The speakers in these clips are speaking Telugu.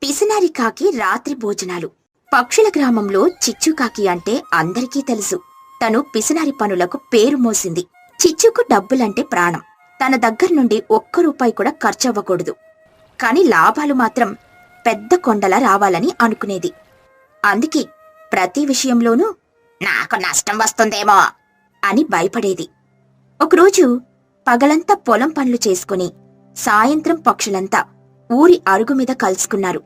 పిసినారి కాకి రాత్రి భోజనాలు. పక్షుల గ్రామంలో చిచ్చుకాకి అంటే అందరికీ తెలుసు. తను పిసినారి పనులకు పేరు మోసింది. చిచ్చుకు డబ్బులంటే ప్రాణం. తన దగ్గర నుండి ఒక్క రూపాయి కూడా ఖర్చవ్వకూడదు. కాని లాభాలు మాత్రం పెద్ద కొండలా రావాలని అనుకునేది. అందుకే ప్రతి విషయంలోనూ నాకు నష్టం వస్తుందేమో అని భయపడేది. ఒకరోజు పగలంతా పొలం పనులు చేసుకుని సాయంత్రం పక్షులంతా ఊరి అరుగుమీద కలుసుకున్నారు.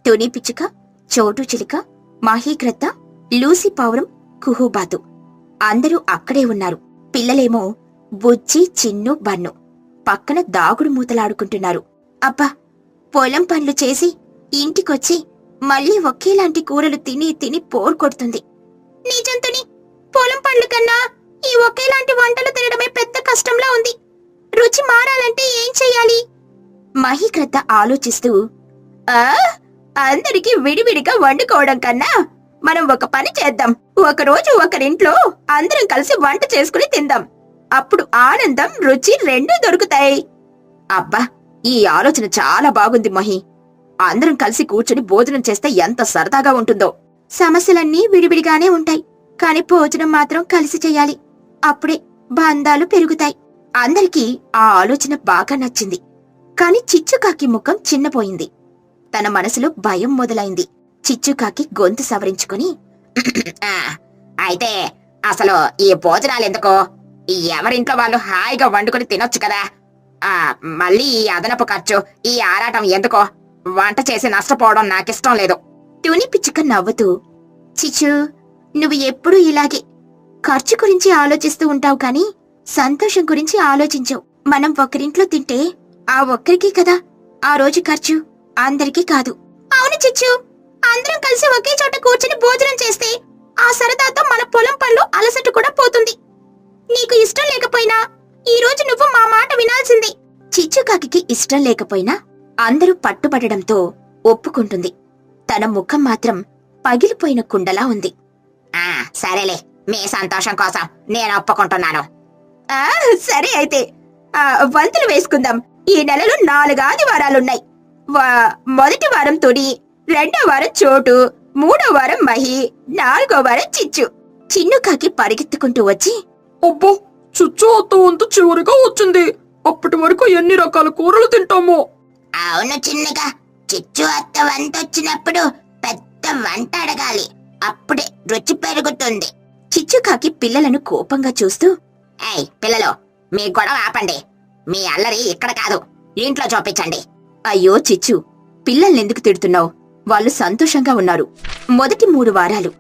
తుని పిచ్చుక, చోటు చిలుక, మహీగ్రద్ద, లూసి పావురం, కుహుబాతు అందరూ అక్కడే ఉన్నారు. పిల్లలేమో బుజ్జి, చిన్ను, బన్ను పక్కన దాగుడు మూతలాడుకుంటున్నారు. అబ్బా, పొలం పనులు చేసి ఇంటికొచ్చి మళ్ళీ ఒకేలాంటి కూరలు తిని తిని పోరు కొడుతుంది. నిజంతని పొలం పనుల కన్నా ఈ ఒకేలాంటి వంటలు తినడమే పెద్ద కష్టంలా ఉంది. రుచి మారాలంటే ఏం చెయ్యాలి? మహీగ్రద్ద ఆలోచిస్తూ, అందరికీ విడివిడిగా వండుకోవడం కన్నా మనం ఒక పని చేద్దాం. ఒకరోజు ఒకరింట్లో అందరం కలిసి వంట చేసుకుని తిందాం. అప్పుడు ఆనందం, రుచి రెండూ దొరుకుతాయి. అబ్బా, ఈ ఆలోచన చాలా బాగుంది మహి. అందరం కలిసి కూర్చుని భోజనం చేస్తే ఎంత సరదాగా ఉంటుందో. సమస్యలన్నీ విడివిడిగానే ఉంటాయి, కాని భోజనం మాత్రం కలిసి చెయ్యాలి. అప్పుడే బంధాలు పెరుగుతాయి. అందరికీ ఆ ఆలోచన బాగా నచ్చింది. కాని చిచ్చుకాకి ముఖం చిన్నపోయింది. తన మనసులో భయం మొదలైంది. చిచ్చుకాకి గొంతు సవరించుకుని, అయితే అసలు ఈ భోజనాలెందుకో? ఎవరింట్లో వాళ్ళు హాయిగా వండుకుని తినొచ్చు కదా. మళ్ళీ ఈ అదనపు ఖర్చు, ఈ ఆరాటం ఎందుకో? వంట చేసి నష్టపోవడం నాకిష్టం లేదు. తుని పిచ్చుక నవ్వుతూ, చిచ్చు, నువ్వు ఎప్పుడూ ఇలాగే ఖర్చు గురించి ఆలోచిస్తూ ఉంటావు కాని సంతోషం గురించి ఆలోచించవు. మనం ఒకరింట్లో తింటే ఆ ఒక్కరికీ కదా ఆ రోజు ఖర్చు, అందరికీ కాదు. అవును చిచ్చు, అందరం కలిసి ఒకే చోట కూర్చుని భోజనం చేస్తే ఆ సరదాతో మన పొలం పనులు అలసట కూడా పోతుంది. నీకు ఇష్టం లేకపోయినా ఈ రోజు నువ్వు మా మాట వినాల్సింది. చిచ్చుకాకి ఇష్టం లేకపోయినా అందరూ పట్టుబడడంతో ఒప్పుకుంటుంది. తన ముఖం మాత్రం పగిలిపోయిన కుండలా ఉంది. సరేలే, మీ సంతోషం కోసం నేను ఒప్పుకుంటున్నాను. సరే అయితే వంతులు వేసుకుందాం. ఈ నెలలో 4 ఆదివారాలున్నాయి. మొదటి వారం తుని, 2వ వారం చోటు, 3వ వారం మహి, 4వ వారం చిచ్చు. చిన్నుకాకి పరిగెత్తుకుంటూ వచ్చి, అబ్బో, చిచ్చు అత్త వంతు చివరిగా వచ్చింది. అప్పటి వరకు ఎన్ని రకాల కూరలు తింటామో. అవును చిన్నగా, చిచ్చు అత్త వంట వచ్చినప్పుడు పెద్ద వంట అడగాలి. అప్పుడే రుచి పెరుగుతుంది. చిచ్చుకాకి పిల్లలను కోపంగా చూస్తూ, ఏయ్ పిల్లలు, మీ గొడవ ఆపండి. మీ అల్లరి ఇక్కడ కాదు, ఇంట్లో చూపించండి. అయ్యో చిచ్చు, పిల్లల్నెందుకు తిడుతున్నావు? వాళ్ళు సంతోషంగా ఉన్నారు. మొదటి 3 వారాలు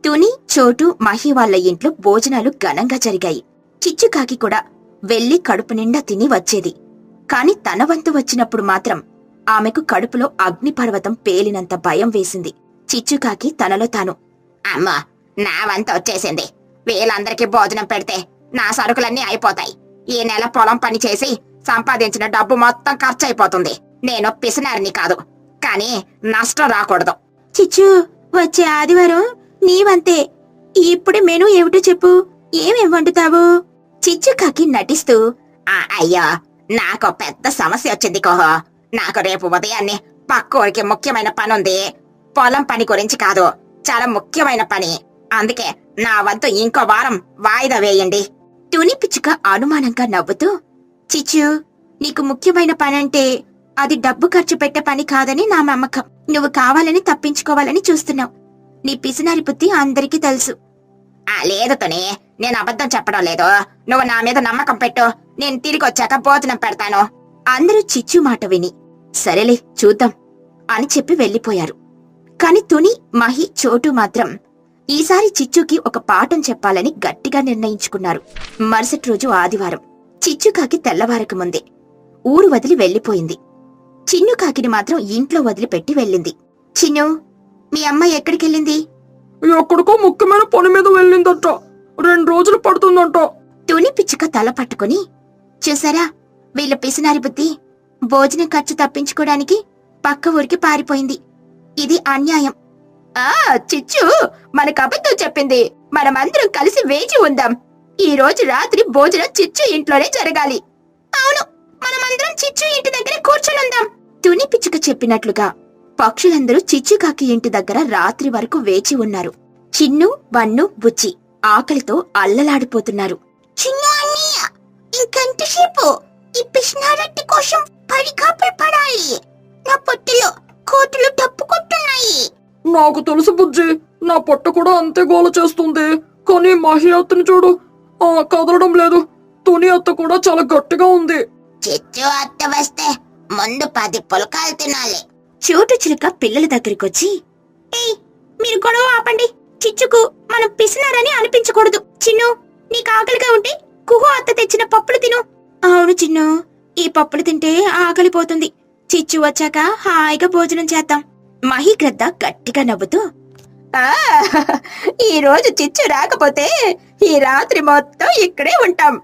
తుని, చోటు, మహి వాళ్ల ఇంట్లో భోజనాలు ఘనంగా జరిగాయి. చిచ్చుకాకి కూడా వెళ్లి కడుపు నిండా తిని వచ్చేది. కాని తన వంతు వచ్చినప్పుడు మాత్రం ఆమెకు కడుపులో అగ్నిపర్వతం పేలినంత భయం వేసింది. చిచ్చుకాకి తనలో తాను, అమ్మా, నా వంతు వచ్చేసింది. వీళ్ళందరికీ భోజనం పెడితే నా సరుకులన్నీ అయిపోతాయి. ఈ నెల పొలం పని చేసి సంపాదించిన డబ్బు మొత్తం ఖర్చయిపోతుంది. నేను పిసినారిని కాదు, కానీ నష్టం రాకూడదు. చిచ్చు, వచ్చే ఆదివారం నీవంతే. ఇప్పుడు మెనూ ఏమిటో చెప్పు. ఏమేం వండుతావు? చిచ్చుకాకి నటిస్తూ, అయ్యో, నాకు పెద్ద సమస్య వచ్చింది కోహో. నాకు రేపు ఉదయాన్నే పక్కూరికి ముఖ్యమైన పనుంది. పొలం పని గురించి కాదు, చాలా ముఖ్యమైన పని. అందుకే నా వంతు ఇంకో వారం వాయిదా వేయండి. తుని పిచ్చుక అనుమానంగా నవ్వుతూ, చిచ్చు, నీకు ముఖ్యమైన పనంటే అది డబ్బు ఖర్చు పెట్టే పని కాదని నా నమ్మకం. నువ్వు కావాలని తప్పించుకోవాలని చూస్తున్నావు. నీ పిసినారి బుద్ధి అందరికీ తెలుసు. లేదు తుని, నేను అబద్ధం చెప్పడం లేదు. నువ్వు నా మీద నమ్మకం పెట్టు. నేను తిరిగొచ్చాక భోజనం పెడతాను. అందరూ చిచ్చు మాట విని, సరేలే చూద్దాం అని చెప్పి వెళ్లిపోయారు. కాని తుని, మహి, చోటు మాత్రం ఈసారి చిచ్చుకి ఒక పాఠం చెప్పాలని గట్టిగా నిర్ణయించుకున్నారు. మరుసటి రోజు ఆదివారం. చిచ్చుకాకి తెల్లవారక ముందే ఊరు వదిలి వెళ్లిపోయింది. చిన్నుకాకిని మాత్రం ఇంట్లో వదిలిపెట్టి వెళ్ళింది. చిన్ను, మీ అమ్మ ఎక్కడికెళ్ళింది? ఎక్కడికో ముఖ్యమైన పని మీద వెళ్ళిందంట. 2 రోజులు పడుతుందంట. తుని పిచ్చుక తల పట్టుకుని, చూసారా వీళ్ళ పిసినారి బుద్ధి. భోజనం ఖర్చు తప్పించుకోవడానికి పక్క ఊరికి పారిపోయింది. ఇది అన్యాయం. చిచ్చు, మనకు అబద్ధం చెప్పింది. మనమందరం కలిసి వేచి ఉందాం. ఈ రోజు రాత్రి భోజనం చిచ్చు ఇంట్లోనే జరగాలి. అవును, మనమందరం మనందరం చిచ్చు ఇంటి దగ్గర కూర్చొనుందాం. తుని పిచ్చుక చెప్పినట్లుగా పక్షులందరూ చిచ్చుకాకి ఇంటి దగ్గర రాత్రి వరకు వేచి ఉన్నారు. చిన్ను, బన్ను, బుచ్చి ఆకలితో అల్లలాడిపోతున్నారు. చిన్ను అన్నయ్య, ఇంకెంతసేపు ఈ పిష్నారట్టి కోసం పరికాపలు పడాలి. నా పొట్టలో కోతులు తప్పుకొట్టున్నాయి. నాకు తెలుసు బుజ్జి, నా పొట్ట కూడా అంతే గోల చేస్తుంది. కానీ మహి అత్తని చూడు, కదలడం లేదు. తుని అత్త కూడా చాలా గట్టిగా ఉంది. చిచ్చు అత్త వస్తే ముందు 10 పులకాలు తినాలి. చోటు చిలుక పిల్లల దగ్గరికొచ్చి, ఏయ్, మీరు గొడవ ఆపండి. చిచ్చుకు మనం పిసినారని అనిపించకూడదు. చిన్ను, నీకు ఆకలిగా ఉంటే కుహు అత్త తెచ్చిన పప్పులు తిను. అవును చిన్ను, ఈ పప్పులు తింటే ఆకలిపోతుంది. చిచ్చు వచ్చాక హాయిగా భోజనం చేద్దాం. మహిగ్రద్ద గట్టిగా నవ్వుతూ, ఈ రోజు చిచ్చు రాకపోతే ఈ రాత్రి మొత్తం ఇక్కడే ఉంటాం.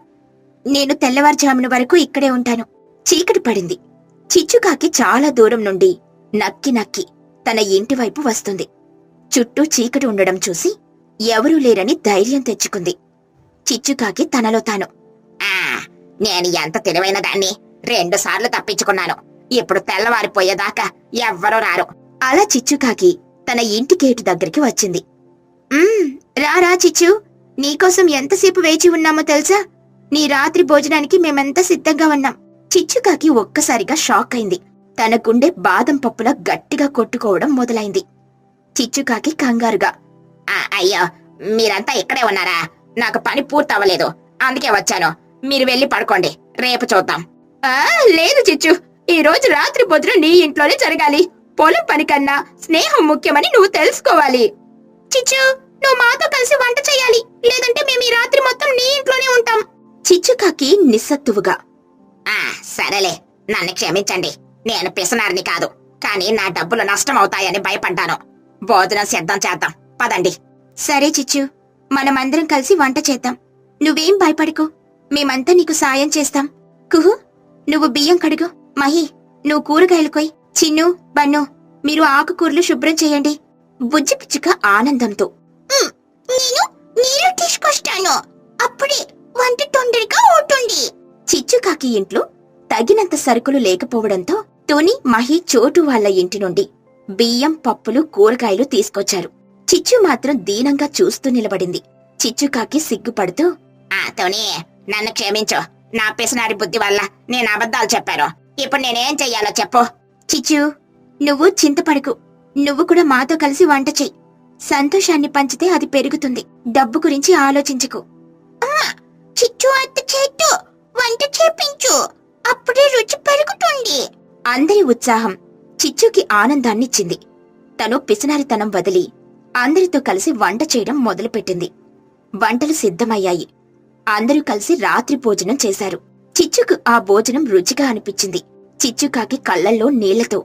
నేను తెల్లవారుజామున వరకు ఇక్కడే ఉంటాను. చీకటి పడింది. చిచ్చుకాకి చాలా దూరం నుండి నక్కి నక్కి తన ఇంటి వైపు వస్తుంది. చుట్టూ చీకటి ఉండడం చూసి ఎవరూ లేరని ధైర్యం తెచ్చుకుంది. చిచ్చుకాకి తనలో తాను, నేను ఎంత తెలివైన దాన్ని, 2 సార్లు తప్పించుకున్నాను. ఇప్పుడు తెల్లవారిపోయేదాకా ఎవ్వరూ రారు. అలా చిచ్చుకాకి తన ఇంటి గేటు దగ్గరికి వచ్చింది. రారా చిచ్చు, నీకోసం ఎంతసేపు వేచి ఉన్నామో తెలుసా? నీ రాత్రి భోజనానికి మేమెంతా సిద్ధంగా ఉన్నాం. చిచ్చుకాకి ఒక్కసారిగా షాక్ అయింది. తన గుండె బాదం పప్పులా గట్టిగా కొట్టుకోవడం మొదలైంది. చిచ్చుకాకి కంగారుగా, అయ్యో, మీరంతా ఇక్కడే ఉన్నారా? నాకు పని పూర్తవ్వలేదు, అందుకే వచ్చాను. మీరు వెళ్ళి పడుకోండి, రేపు చూద్దాం. లేదు చిచ్చు, ఈ రోజు రాత్రి భోజనం నీ ఇంట్లోనే జరగాలి. పొలం పని కన్నా స్నేహం ముఖ్యమని నువ్వు తెలుసుకోవాలి. చిచ్చు, నువ్వు మాతో కలిసి వంట చేయాలి, లేదంటే మేము ఈ రాత్రి మొత్తం నీ ఇంట్లోనే ఉంటాం. చిచ్చుకాకి నిస్సత్తువుగా, సరేలే, నన్ను క్షమించండి. నేను పిసనారిని కాదు, కానీ నా డబ్బులు నష్టమవుతాయని భయపడ్డాను. భోజనం సిద్ధం చేద్దాం, పదండి. సరే చిచ్చు, మనమందరం కలిసి వంట చేద్దాం. నువ్వేం భయపడకు, మేమంతా నీకు సాయం చేస్తాం. కుహు, నువ్వు బియ్యం కడుగు. మహి, నువ్వు కూరగాయలు కొయ్. చిన్ను, బన్ను, మీరు ఆకుకూరలు శుభ్రం చేయండి. బుజ్జి పిచ్చుక ఆనందంతో, నేను నీరు తీసుకొస్తాను, అప్పుడే వంట తొందరగా అవుతుంది. చిచ్చుకాకి ఇంట్లో తగినంత సరుకులు లేకపోవడంతో తుని, మహి, చోటు వాళ్ల ఇంటి నుండి బియ్యం, పప్పులు, కూరగాయలు తీసుకొచ్చారు. చిచ్చు మాత్రం దీనంగా చూస్తూ నిలబడింది. చిచ్చుకాకి సిగ్గుపడుతూ, తుని, నన్ను క్షమించు. నా పిసినారి బుద్ధి వల్ల నేను అబద్ధాలు చెప్పాను. ఇప్పుడు నేనేం చెయ్యాలో చెప్పు. చిచ్చు, నువ్వు చింతపడకు. నువ్వు కూడా మాతో కలిసి వంట చెయ్యి. సంతోషాన్ని పంచితే అది పెరుగుతుంది. డబ్బు గురించి ఆలోచించకు. చిచ్చు అత్త చేత్తు వంట చేపించు, అప్పుడే రుచి పెరుగుతుంది. అందరి ఉత్సాహం చిచ్చుకి ఆనందాన్నిచ్చింది. తను పిసినారితనం వదిలి అందరితో కలిసి వంట చేయడం మొదలుపెట్టింది. వంటలు సిద్ధమయ్యాయి. అందరూ కలిసి రాత్రి భోజనం చేశారు. చిచ్చుకు ఆ భోజనం రుచిగా అనిపించింది. చిచ్చుకాకి కళ్ళల్లో నీళ్లతో,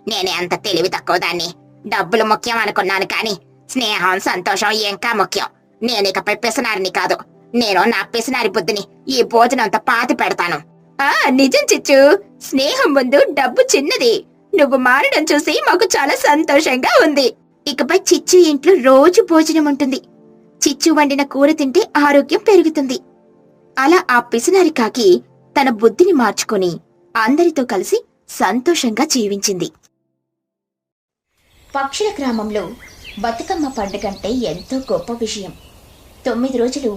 నేనే అంత తెలివి తక్కువ దాన్ని. డబ్బులు ముఖ్యం అనుకున్నాను, కాని స్నేహం, సంతోషం ఇంకా ముఖ్యం. నేనికపై పిసనారిని కాదు. నేను నా పిసనారి బుద్ధిని ఈ భోజనంతో పాతి పెడతాను. నిజం చిచ్చు, స్నేహం ముందు డబ్బు చిన్నది. నువ్వు మారడం చూసి మాకు చాలా సంతోషంగా ఉంది. ఇకపై చిచ్చు ఇంట్లో రోజు భోజనం ఉంటుంది. చిచ్చు వండిన కూర తింటే ఆరోగ్యం పెరుగుతుంది. అలా ఆ పిసినారి కాకి తన బుద్ధిని మార్చుకొని అందరితో కలిసి సంతోషంగా జీవించింది. పక్షుల గ్రామంలో బతుకమ్మ పండుగంటే ఎంతో గొప్ప విషయం. 9 రోజులు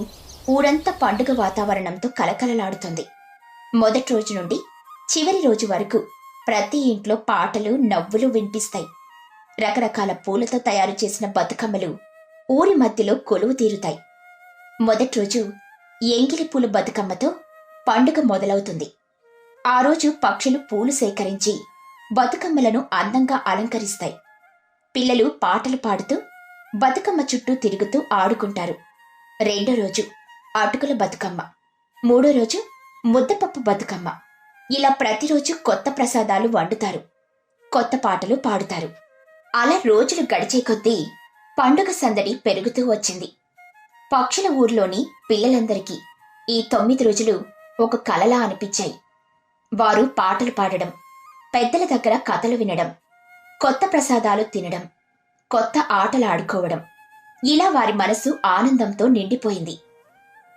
ఊరంతా పండుగ వాతావరణంతో కలకలలాడుతుంది. మొదటి రోజు నుండి చివరి రోజు వరకు ప్రతి ఇంట్లో పాటలు, నవ్వులు వినిపిస్తాయి. రకరకాల పూలతో తయారు చేసిన బతుకమ్మలు ఊరి మధ్యలో కొలువు తీరుతాయి. మొదటి రోజు ఎంగిలి పూల బతుకమ్మతో పండుగ మొదలవుతుంది. ఆ రోజు పక్షులు పూలు సేకరించి బతుకమ్మలను అందంగా అలంకరిస్తాయి. పిల్లలు పాటలు పాడుతూ బతుకమ్మ చుట్టూ తిరుగుతూ ఆడుకుంటారు. రెండో రోజు అటుకుల బతుకమ్మ, మూడో రోజు ముద్దపప్పు బతుకమ్మ. ఇలా ప్రతిరోజు కొత్త ప్రసాదాలు వండుతారు, కొత్త పాటలు పాడుతారు. అలా రోజులు గడిచే కొద్దీ పండుగ సందడి పెరుగుతూ వచ్చింది. పక్షుల ఊర్లోని పిల్లలందరికీ ఈ 9 రోజులు ఒక కలలా అనిపించాయి. వారు పాటలు పాడడం, పెద్దల దగ్గర కథలు వినడం, కొత్త ప్రసాదాలు తినడం, కొత్త ఆటలు ఆడుకోవడం, ఇలా వారి మనసు ఆనందంతో నిండిపోయింది.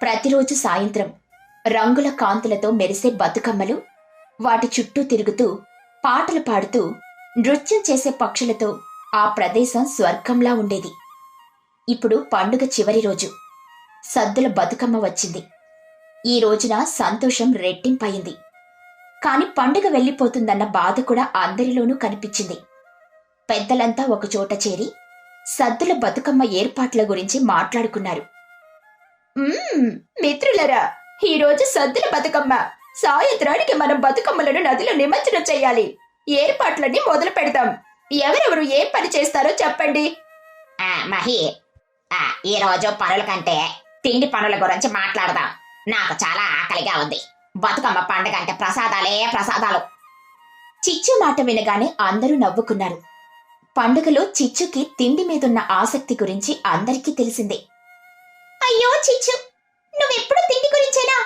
ప్రతిరోజు సాయంత్రం రంగుల కాంతులతో మెరిసే బతుకమ్మలు వాటి చుట్టూ తిరుగుతూ పాటలు పాడుతూ నృత్యం చేసే పక్షులతో ఆ ప్రదేశం స్వర్గంలా ఉండేది. ఇప్పుడు పండుగ చివరి రోజు. సద్దుల బతుకమ్మ వచ్చింది. ఈ రోజున సంతోషం రెట్టింపయింది. కాని పండుగ వెళ్లిపోతుందన్న బాధ కూడా అందరిలోనూ కనిపించింది. పెద్దలంతా ఒకచోట చేరి సద్దుల బతుకమ్మ ఏర్పాట్ల గురించి మాట్లాడుకున్నారు. మిత్రులరా, ఈరోజు సద్దుల బతుకమ్మ. సాయంత్రానికి మనం బతుకమ్మలను నదిలో నిమజ్జనం చెయ్యాలి. ఏర్పాట్లన్నీ మొదలు పెడదాం. ఎవరెవరు ఏ పని చేస్తారో చెప్పండి. మహి, ఈ రోజు పనుల కంటే తిండి పనుల గురించి మాట్లాడదాం. నాకు చాలా ఆకలిగా ఉంది. బతుకమ్మ పండుగ అంటే ప్రసాదాలే ప్రసాదాలు. చిచ్చు మాట వినగానే అందరూ నవ్వుకున్నారు. పండుగలో చిచ్చుకి తిండి మీదున్న ఆసక్తి గురించి అందరికీ తెలిసిందే. అయ్యో చిచ్చు, నువ్వెప్పుడు తిండి గురించేనా?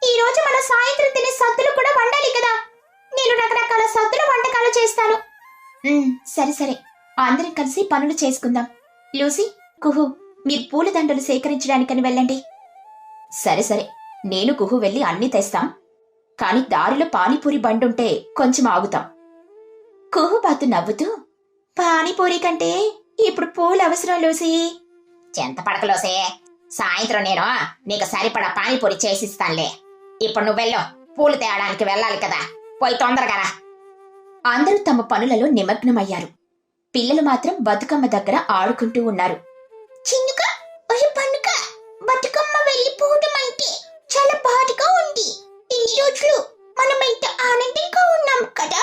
ఈ రోజు మన సాయంత్రం తినే సద్దులు కూడా వండాలి కదా. నేను రకరకాల సద్దుల వంటకాలు చేస్తాను. సరే సరే, అందరం కలిసి పనులు చేసుకుందాం. లూసీ, కుహు, మీరు పూలదండలు సేకరించడానికని వెళ్ళండి. సరే సరే, నేను కుహు వెళ్ళి అన్నీ తెస్తాం. కాని దారిలో పానీపూరి బండుంటే కొంచెం ఆగుతాం. కుహుబాతు నవ్వుతూ, పానీపూరి కంటే ఇప్పుడు పూలు అవసరం లూసీ. చింతపడకలోసే, సాయంత్రం నేను నీకు సరిపడా పానీపూరి చేసిస్తానులే. ఇప్పుడు నువ్వెళ్ళు, పూలు తేయడానికి వెళ్ళాలి కదా. పోయి తొందరగా రా. అందరూ తమ పనులలో నిమగ్నమయ్యారు. పిల్లలు మాత్రం బతుకమ్మ దగ్గర ఆడుకుంటూ ఉన్నారు. చిన్నుక, పండుగ బతుకమ్మ వెళ్ళిపోవడం అంటే చాలా బాధగా ఉంది. ఇన్ని రోజులు మనం ఎంత ఆనందంగా ఉన్నాం కదా.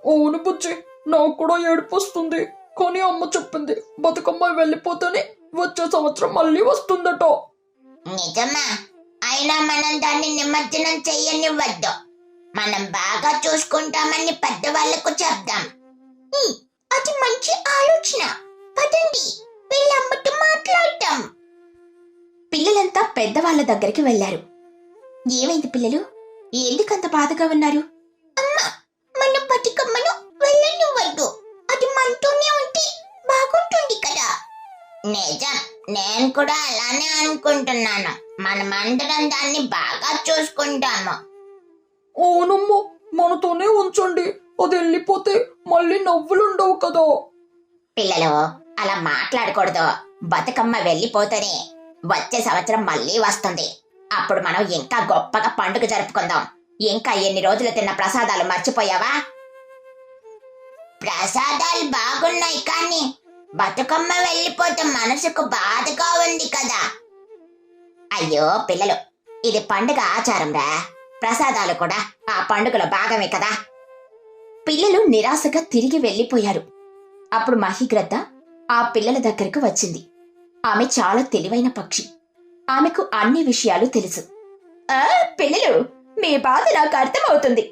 అవును బుజ్జి, నాకు కూడా ఏడుపొస్తుంది. కానీ అమ్మ చెప్పింది బతుకమ్మ వెళ్ళిపోతేనే వచ్చే సంవత్సరం మళ్ళీ వస్తుందట. నిజమా? అయినా మనం దాన్ని నిమజ్జనం చెయ్యనివ్వద్దు. మనం బాగా చూసుకుంటామని పెద్దవాళ్లకు చెప్దాం. అది మంచి ఆలోచన. పదండి, వీళ్ళమ్మతో మాట్లాడతాం. పిల్లలంతా పెద్దవాళ్ల దగ్గరికి వెళ్లారు. ఏమైంది పిల్లలు? ఎందుకంత బాధగా ఉన్నారు? అమ్మా, మన బతుకమ్మను వెళ్ళనివ్వద్దు. అది మనతోనే ఉంటే బాగుంటుంది కదా. నిజం, నేను కూడా అలానే అనుకుంటున్నాను. మనమందరం దాన్ని బాగా చూసుకుంటాము. అవునమ్మా, మనతోనే ఉంచండి. అది వెళ్ళిపోతే మళ్ళీ నవ్వులుండవు కదా. పిల్లలు, అలా మాట్లాడకూడదు. బతుకమ్మ వెళ్ళిపోతేనే వచ్చే సంవత్సరం మళ్ళీ వస్తుంది. అప్పుడు మనం ఇంకా గొప్పగా పండుగ జరుపుకుందాం. ఇంకా ఎన్ని రోజులు తిన్న ప్రసాదాలు మర్చిపోయావా? ప్రసాదాలు బాగున్నాయి, కానీ బతుకమ్మ వెళ్ళిపోతే మనసుకు బాధగా ఉంది కదా. అయ్యో పిల్లలు, ఇది పండుగ ఆచారం రా. ప్రసాదాలు కూడా ఆ పండుగలో భాగమే కదా. పిల్లలు నిరాశగా తిరిగి వెళ్లిపోయారు. అప్పుడు మహిగ్రద్ద ఆ పిల్లల దగ్గరకు వచ్చింది. ఆమె చాలా తెలివైన పక్షి. ఆమెకు అన్ని విషయాలు తెలుసు. పిల్లలు, మీ బాధ నాకు అర్థమవుతుంది.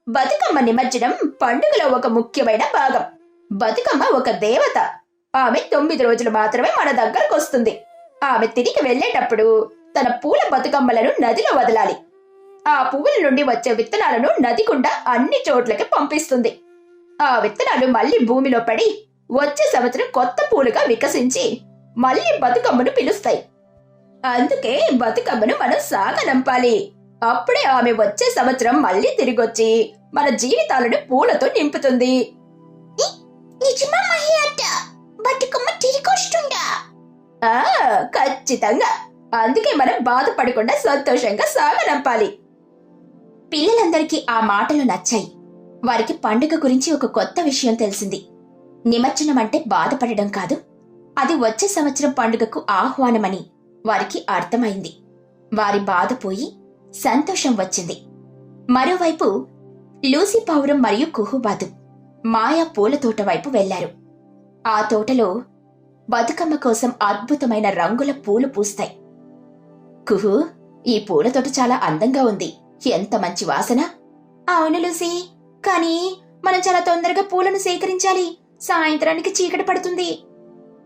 బతుకమ్మ నిమజ్జనం పండుగలో ఒక ముఖ్యమైన భాగం. బతుకమ్మ ఒక దేవత. ఆమె 9 రోజులు మాత్రమే మన దగ్గరకు వస్తుంది. ఆమె తిరిగి వెళ్లేటప్పుడు తన పూల బతుకమ్మలను నదిలో వదలాలి. ఆ పువ్వుల నుండి వచ్చే విత్తనాలను నది గుండా అన్ని చోట్లకి పంపిస్తుంది. ఆ విత్తనాలు మళ్లీ భూమిలో పడి వచ్చే సంవత్సరం కొత్త పూలుగా వికసించి మళ్లీ బతుకమ్మను పిలుస్తాయి. అందుకే బతుకమ్మను మనం సాగనంపాలి. అప్పుడే ఆమె వచ్చే సంవత్సరం మళ్లీ తిరిగొచ్చి మన జీవితాలను పూలతో నింపుతుంది. నిజమా మహియాట? బతుకమ్మ తిరిగొస్తుందా? ఖచ్చితంగా. అందుకే మనం బాధపడకుండా సంతోషంగా సాగనంపాలి. పిల్లలందరికీ ఆ మాటలు నచ్చాయి. వారికి పండుగ గురించి ఒక కొత్త విషయం తెలిసింది. నిమజ్జనం అంటే బాధపడడం కాదు, అది వచ్చే సంవత్సరం పండుగకు ఆహ్వానమని వారికి అర్థమైంది. వారి బాధ పోయి సంతోషం వచ్చింది. మరోవైపు లూసీ పావురం మరియు కుహుబాతు మాయా పూల తోట వైపు వెళ్లారు. ఆ తోటలో బతుకమ్మ కోసం అద్భుతమైన రంగుల పూలు పూస్తాయి. కుహు, ఈ పూల తోట చాలా అందంగా ఉంది. ఎంత మంచి వాసన. అవును లూసీ, కానీ మనం చాలా తొందరగా పూలను సేకరించాలి. సాయంత్రానికి చీకటి పడుతుంది.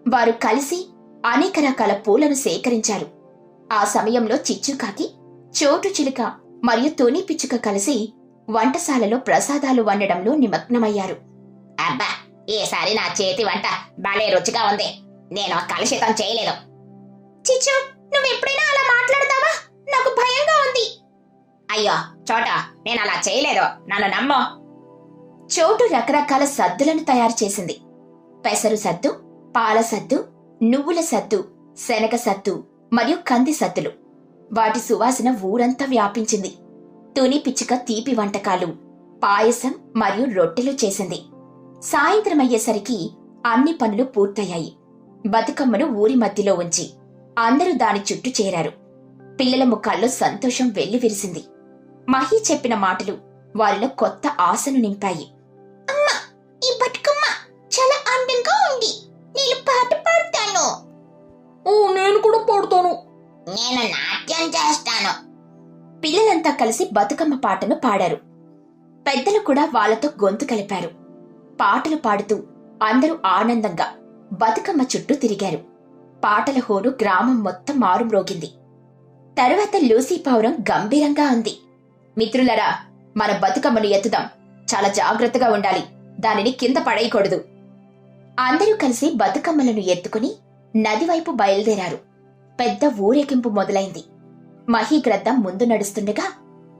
వారు కలిసి అనేక రకాల పూలను సేకరించారు. ఆ సమయంలో చిచ్చుకాకి, చోటు చిలుక మరియు తుని పిచ్చుక కలిసి వంటశాలలో ప్రసాదాలు వండడంలో నిమగ్నమయ్యారు. అబ్బా, ఈసారి నా చేతి వంట భలే రుచిగా ఉంది. నేను కలుషితం చేయలేదు. చిచ్చు, నువ్వెప్పుడైనా అలా మాట్లాడతావా? నాకు భయంగా ఉంది. అయ్యో చోట, నేను అలా చేయలేదు, నన్ను నమ్మో. చోటు రకరకాల సద్దులను తయారు చేసింది. పెసరు సద్దు, పాల సద్దు, నువ్వుల సద్దు, శనగ సద్దు మరియు కంది సద్దులు. వాటి సువాసన ఊరంతా వ్యాపించింది. తుని పిచ్చుక తీపి వంటకాలు, పాయసం మరియు రొట్టెలు చేసింది. సాయంత్రమయ్యేసరికి అన్ని పనులు పూర్తయ్యాయి. బతుకమ్మను ఊరి మధ్యలో ఉంచి అందరూ దాని చుట్టూ చేరారు. పిల్లల ముఖాల్లో సంతోషం వెల్లివిరిసింది. మహి చెప్పిన మాటలు వారిలో కొత్త ఆశను నింపాయి. అమ్మా, ఈ బతుకమ్మ చాలా అందంగా ఉంది. నేను పాట పాడతాను. ఓ, నేను కూడా పాడతాను. నేను నాట్యం చేస్తాను. పిల్లలంతా కలిసి బతుకమ్మ పాటను పాడారు. పెద్దలు కూడా వాళ్లతో గొంతు కలిపారు. పాటలు పాడుతూ అందరూ ఆనందంగా బతుకమ్మ చుట్టూ తిరిగారు. పాటల హోరు గ్రామం మొత్తం మారుమ్రోగింది. తరువాత లూసీ పావురం గంభీరంగా అంది, మిత్రులరా, మన బతుకమ్మను ఎత్తుదాం. చాలా జాగ్రత్తగా ఉండాలి. దానిని కింద పడేయకూడదు. అందరూ కలిసి బతుకమ్మలను ఎత్తుకుని నదివైపు బయలుదేరారు. పెద్ద ఊరేగింపు మొదలైంది. మహీగ్రద్దం ముందు నడుస్తుండగా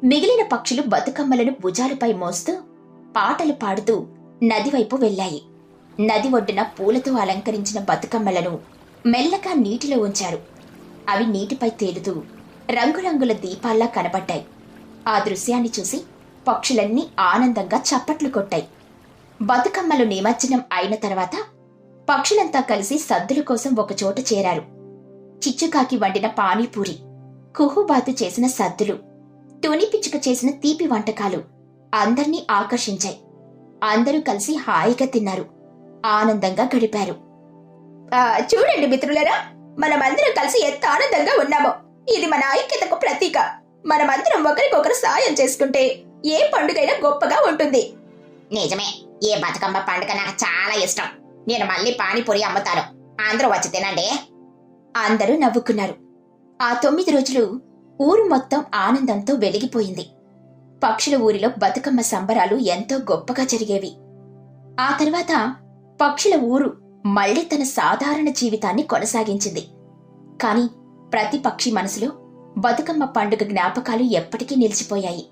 మిగిలిన పక్షులు బతుకమ్మలను భుజాలపై మోస్తూ పాటలు పాడుతూ నదివైపు వెళ్లాయి. నది ఒడ్డున పూలతో అలంకరించిన బతుకమ్మలను మెల్లగా నీటిలో ఉంచారు. అవి నీటిపై తేలుతూ రంగురంగుల దీపాల్లా కనబడ్డాయి. ఆ దృశ్యాన్ని చూసి పక్షులన్నీ ఆనందంగా చప్పట్లు కొట్టాయి. బతుకమ్మలు నిమజ్జనం అయిన తర్వాత పక్షులంతా కలిసి సద్దుల కోసం ఒకచోట చేరారు. చిచ్చుకాకి వండిన పానీపూరి, కుహుబాతు చేసిన సద్దులు, తుని పిచ్చుక చేసిన తీపి వంటకాలు అందర్నీ ఆకర్షించాయి. అందరూ కలిసి హాయిగా తిన్నారు, ఆనందంగా గడిపారు. చూడండి మిత్రులరా, మనమందరం కలిసి ఎంత ఆనందంగా ఉన్నామో. ఇది మన ఐక్యతకు ప్రతీక. మనమందరం ఒకరికొకరు సాయం చేసుకుంటే ఏ పండుగైనా గొప్పగా ఉంటుంది. నిజమే, ఈ బతుకమ్మ పండుగ నాకు చాలా ఇష్టం. నేను మళ్ళీ పానీపూరి అమ్ముతాను. అందరూ వచ్చి తినండి. అందరూ నవ్వుకున్నారు. ఆ 9 రోజులు ఊరు మొత్తం ఆనందంతో వెలిగిపోయింది. పక్షుల ఊరిలో బతుకమ్మ సంబరాలు ఎంతో గొప్పగా జరిగేవి. ఆ తర్వాత పక్షుల ఊరు మళ్లీ తన సాధారణ జీవితాన్ని కొనసాగించింది. కాని ప్రతి పక్షి మనసులో బతుకమ్మ పండుగ జ్ఞాపకాలు ఎప్పటికీ నిలిచిపోయాయి.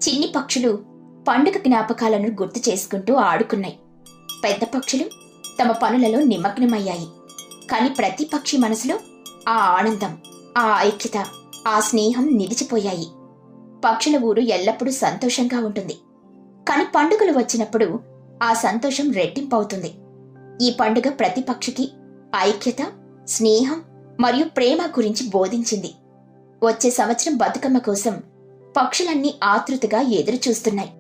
చిన్ని పక్షులు పండుగ జ్ఞాపకాలను గుర్తు చేసుకుంటూ ఆడుకున్నాయి. పెద్ద పక్షులు తమ పనులలో నిమగ్నమయ్యాయి. కాని ప్రతి పక్షి మనసులో ఆ ఆనందం, ఆ ఐక్యత, ఆ స్నేహం నిలిచిపోయాయి. పక్షుల ఊరు ఎల్లప్పుడూ సంతోషంగా ఉంటుంది. కాని పండుగలు వచ్చినప్పుడు ఆ సంతోషం రెట్టింపవుతుంది. ఈ పండుగ ప్రతి పక్షికి ఐక్యత, స్నేహం మరియు ప్రేమ గురించి బోధించింది. వచ్చే సంవత్సరం బతుకమ్మ కోసం పక్షులన్నీ ఆతృతగా ఎదురుచూస్తున్నాయి.